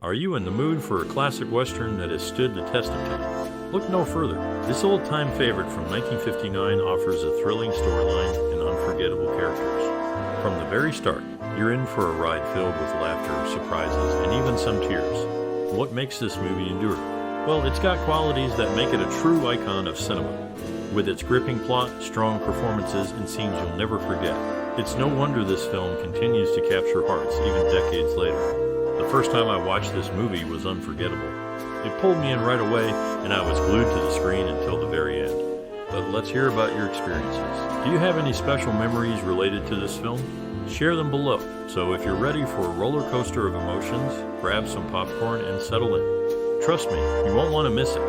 Are you in the mood for a classic Western that has stood the test of time? Look no further. This old-time favorite from 1959 offers a thrilling storyline and unforgettable characters. From the very start, you're in for a ride filled with laughter, surprises, and even some tears. What makes this movie endure? Well, it's got qualities that make it a true icon of cinema. With its gripping plot, strong performances, and scenes you'll never forget, it's no wonder this film continues to capture hearts even decades later. The first time I watched this movie was unforgettable. It pulled me in right away, and I was glued to the screen until the very end. But let's hear about your experiences. Do you have any special memories related to this film? Share them below. So if you're ready for a roller coaster of emotions, grab some popcorn and settle in. Trust me, you won't want to miss it.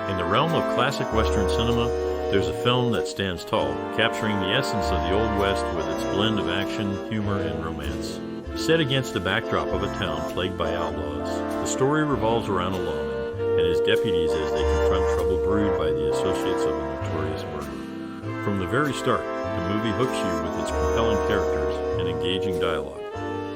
In the realm of classic Western cinema, there's a film that stands tall, capturing the essence of the Old West with its blend of action, humor, and romance. Set against the backdrop of a town plagued by outlaws, the story revolves around a lawman and his deputies as they confront trouble brewed by the associates of a notorious murderer. From the very start, the movie hooks you with its compelling characters and engaging dialogue.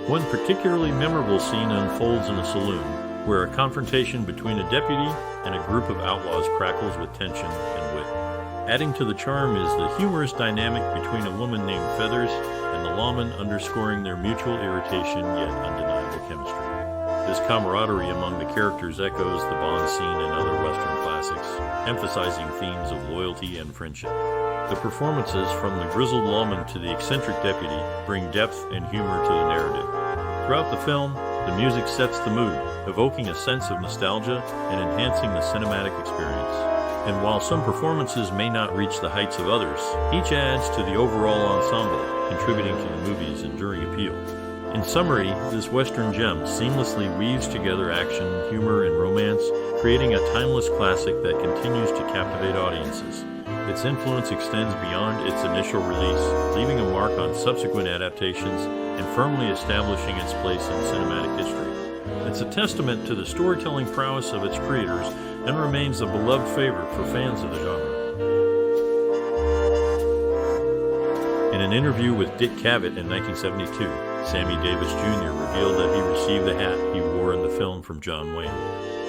One particularly memorable scene unfolds in a saloon, where a confrontation between a deputy and a group of outlaws crackles with tension and wit. Adding to the charm is the humorous dynamic between a woman named Feathers and the lawman, underscoring their mutual irritation yet undeniable chemistry. This camaraderie among the characters echoes the Bond scene and other Western classics, emphasizing themes of loyalty and friendship. The performances from the grizzled lawman to the eccentric deputy bring depth and humor to the narrative. Throughout the film, the music sets the mood, evoking a sense of nostalgia and enhancing the cinematic experience. And while some performances may not reach the heights of others, each adds to the overall ensemble, contributing to the movie's enduring appeal. In summary, this Western gem seamlessly weaves together action, humor, and romance, creating a timeless classic that continues to captivate audiences. Its influence extends beyond its initial release, leaving a mark on subsequent adaptations and firmly establishing its place in cinematic history. It's a testament to the storytelling prowess of its creators and remains a beloved favorite for fans of the genre. In an interview with Dick Cavett in 1972, Sammy Davis Jr. revealed that he received the hat he wore in the film from John Wayne.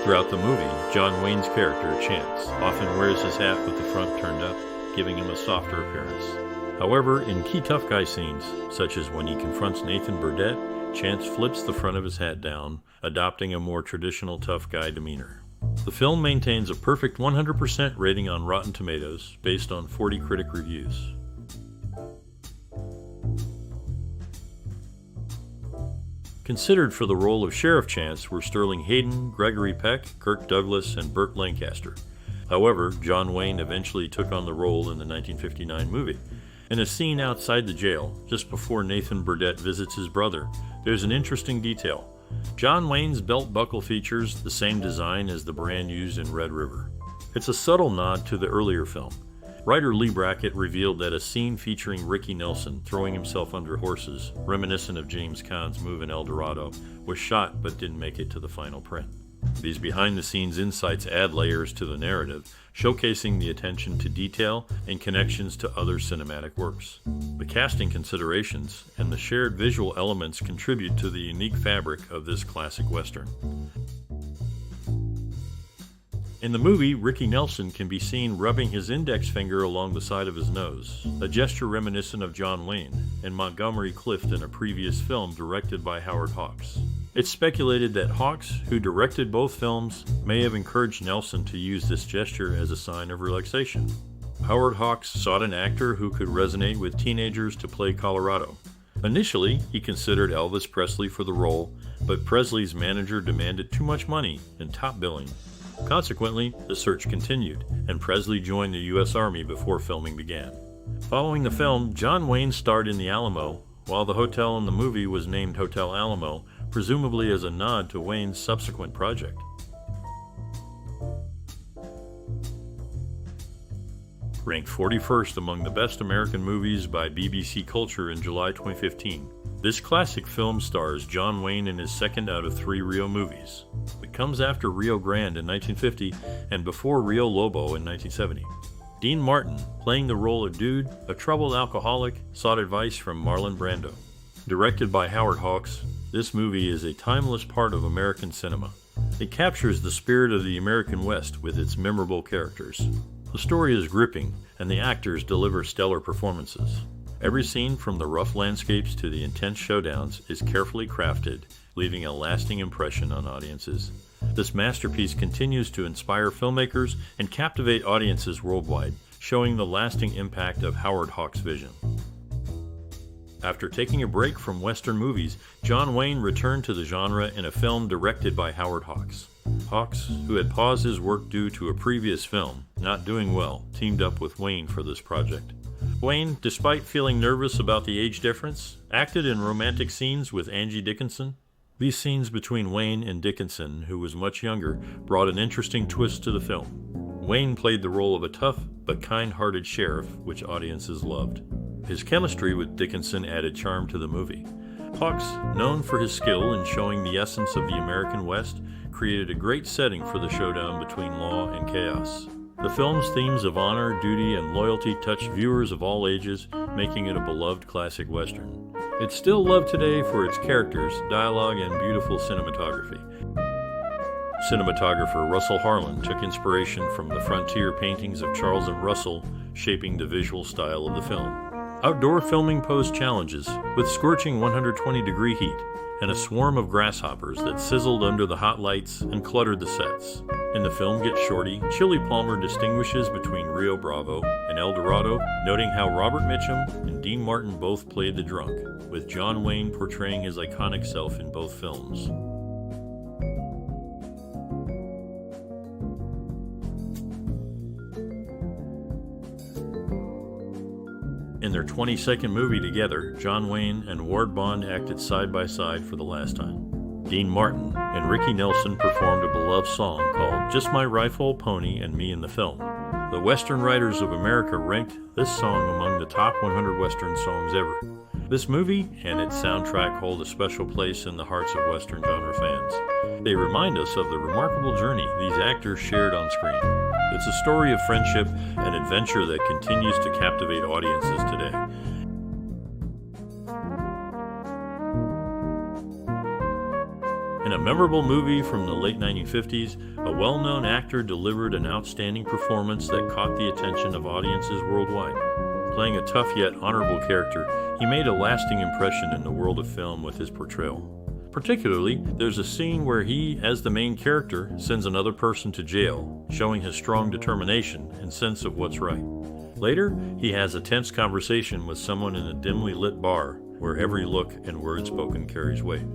Throughout the movie, John Wayne's character, Chance, often wears his hat with the front turned up, giving him a softer appearance. However, in key tough guy scenes, such as when he confronts Nathan Burdette, Chance flips the front of his hat down, adopting a more traditional tough guy demeanor. The film maintains a perfect 100% rating on Rotten Tomatoes, based on 40 critic reviews. Considered for the role of Sheriff Chance were Sterling Hayden, Gregory Peck, Kirk Douglas, and Burt Lancaster. However, John Wayne eventually took on the role in the 1959 movie. In a scene outside the jail, just before Nathan Burdette visits his brother, there's an interesting detail. John Wayne's belt buckle features the same design as the brand used in Red River. It's a subtle nod to the earlier film. Writer Lee Brackett revealed that a scene featuring Ricky Nelson throwing himself under horses, reminiscent of James Caan's move in El Dorado, was shot but didn't make it to the final print. These behind-the-scenes insights add layers to the narrative, showcasing the attention to detail and connections to other cinematic works. The casting considerations and the shared visual elements contribute to the unique fabric of this classic Western. In the movie, Ricky Nelson can be seen rubbing his index finger along the side of his nose, a gesture reminiscent of John Wayne and Montgomery Clift in a previous film directed by Howard Hawks. It's speculated that Hawks, who directed both films, may have encouraged Nelson to use this gesture as a sign of relaxation. Howard Hawks sought an actor who could resonate with teenagers to play Colorado. Initially, he considered Elvis Presley for the role, but Presley's manager demanded too much money and top billing. Consequently, the search continued, and Presley joined the U.S. Army before filming began. Following the film, John Wayne starred in the Alamo, while the hotel in the movie was named Hotel Alamo, presumably as a nod to Wayne's subsequent project. Ranked 41st among the best American movies by BBC Culture in July 2015, this classic film stars John Wayne in his second out of 3 Rio movies. It comes after Rio Grande in 1950 and before Rio Lobo in 1970. Dean Martin, playing the role of Dude, a troubled alcoholic, sought advice from Marlon Brando. Directed by Howard Hawks, this movie is a timeless part of American cinema. It captures the spirit of the American West with its memorable characters. The story is gripping, and the actors deliver stellar performances. Every scene, from the rough landscapes to the intense showdowns, is carefully crafted, leaving a lasting impression on audiences. This masterpiece continues to inspire filmmakers and captivate audiences worldwide, showing the lasting impact of Howard Hawks' vision. After taking a break from Western movies, John Wayne returned to the genre in a film directed by Howard Hawks. Hawks, who had paused his work due to a previous film not doing well, teamed up with Wayne for this project. Wayne, despite feeling nervous about the age difference, acted in romantic scenes with Angie Dickinson. These scenes between Wayne and Dickinson, who was much younger, brought an interesting twist to the film. Wayne played the role of a tough but kind-hearted sheriff, which audiences loved. His chemistry with Dickinson added charm to the movie. Hawks, known for his skill in showing the essence of the American West, created a great setting for the showdown between law and chaos. The film's themes of honor, duty, and loyalty touched viewers of all ages, making it a beloved classic Western. It's still loved today for its characters, dialogue, and beautiful cinematography. Cinematographer Russell Harlan took inspiration from the frontier paintings of Charles M. Russell, shaping the visual style of the film. Outdoor filming posed challenges, with scorching 120-degree heat and a swarm of grasshoppers that sizzled under the hot lights and cluttered the sets. In the film Get Shorty, Chili Palmer distinguishes between Rio Bravo and El Dorado, noting how Robert Mitchum and Dean Martin both played the drunk, with John Wayne portraying his iconic self in both films. In their 22nd movie together, John Wayne and Ward Bond acted side by side for the last time. Dean Martin and Ricky Nelson performed a beloved song called Just My Rifle, Pony, and Me in the Film. The Western Writers of America ranked this song among the top 100 Western songs ever. This movie and its soundtrack hold a special place in the hearts of Western genre fans. They remind us of the remarkable journey these actors shared on screen. It's a story of friendship and adventure that continues to captivate audiences today. In a memorable movie from the late 1950s, a well-known actor delivered an outstanding performance that caught the attention of audiences worldwide. Playing a tough yet honorable character, he made a lasting impression in the world of film with his portrayal. Particularly, there's a scene where he, as the main character, sends another person to jail, showing his strong determination and sense of what's right. Later, he has a tense conversation with someone in a dimly lit bar, where every look and word spoken carries weight.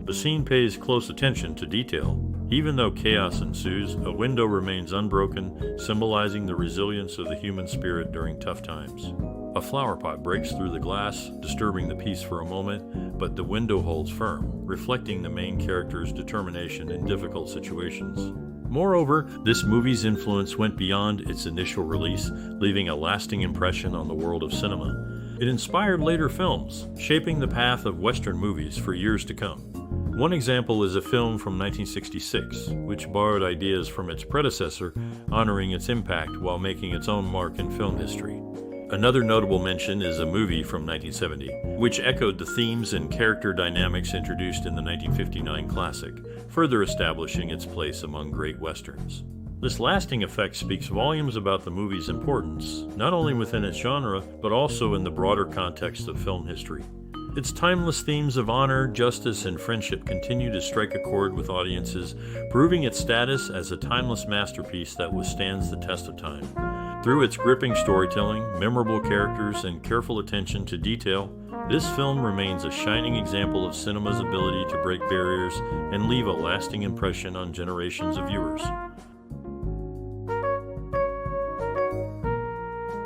The scene pays close attention to detail. Even though chaos ensues, a window remains unbroken, symbolizing the resilience of the human spirit during tough times. A flower pot breaks through the glass, disturbing the peace for a moment, but the window holds firm, reflecting the main character's determination in difficult situations. Moreover, this movie's influence went beyond its initial release, leaving a lasting impression on the world of cinema. It inspired later films, shaping the path of Western movies for years to come. One example is a film from 1966, which borrowed ideas from its predecessor, honoring its impact while making its own mark in film history. Another notable mention is a movie from 1970, which echoed the themes and character dynamics introduced in the 1959 classic, further establishing its place among great westerns. This lasting effect speaks volumes about the movie's importance, not only within its genre, but also in the broader context of film history. Its timeless themes of honor, justice, and friendship continue to strike a chord with audiences, proving its status as a timeless masterpiece that withstands the test of time. Through its gripping storytelling, memorable characters, and careful attention to detail, this film remains a shining example of cinema's ability to break barriers and leave a lasting impression on generations of viewers.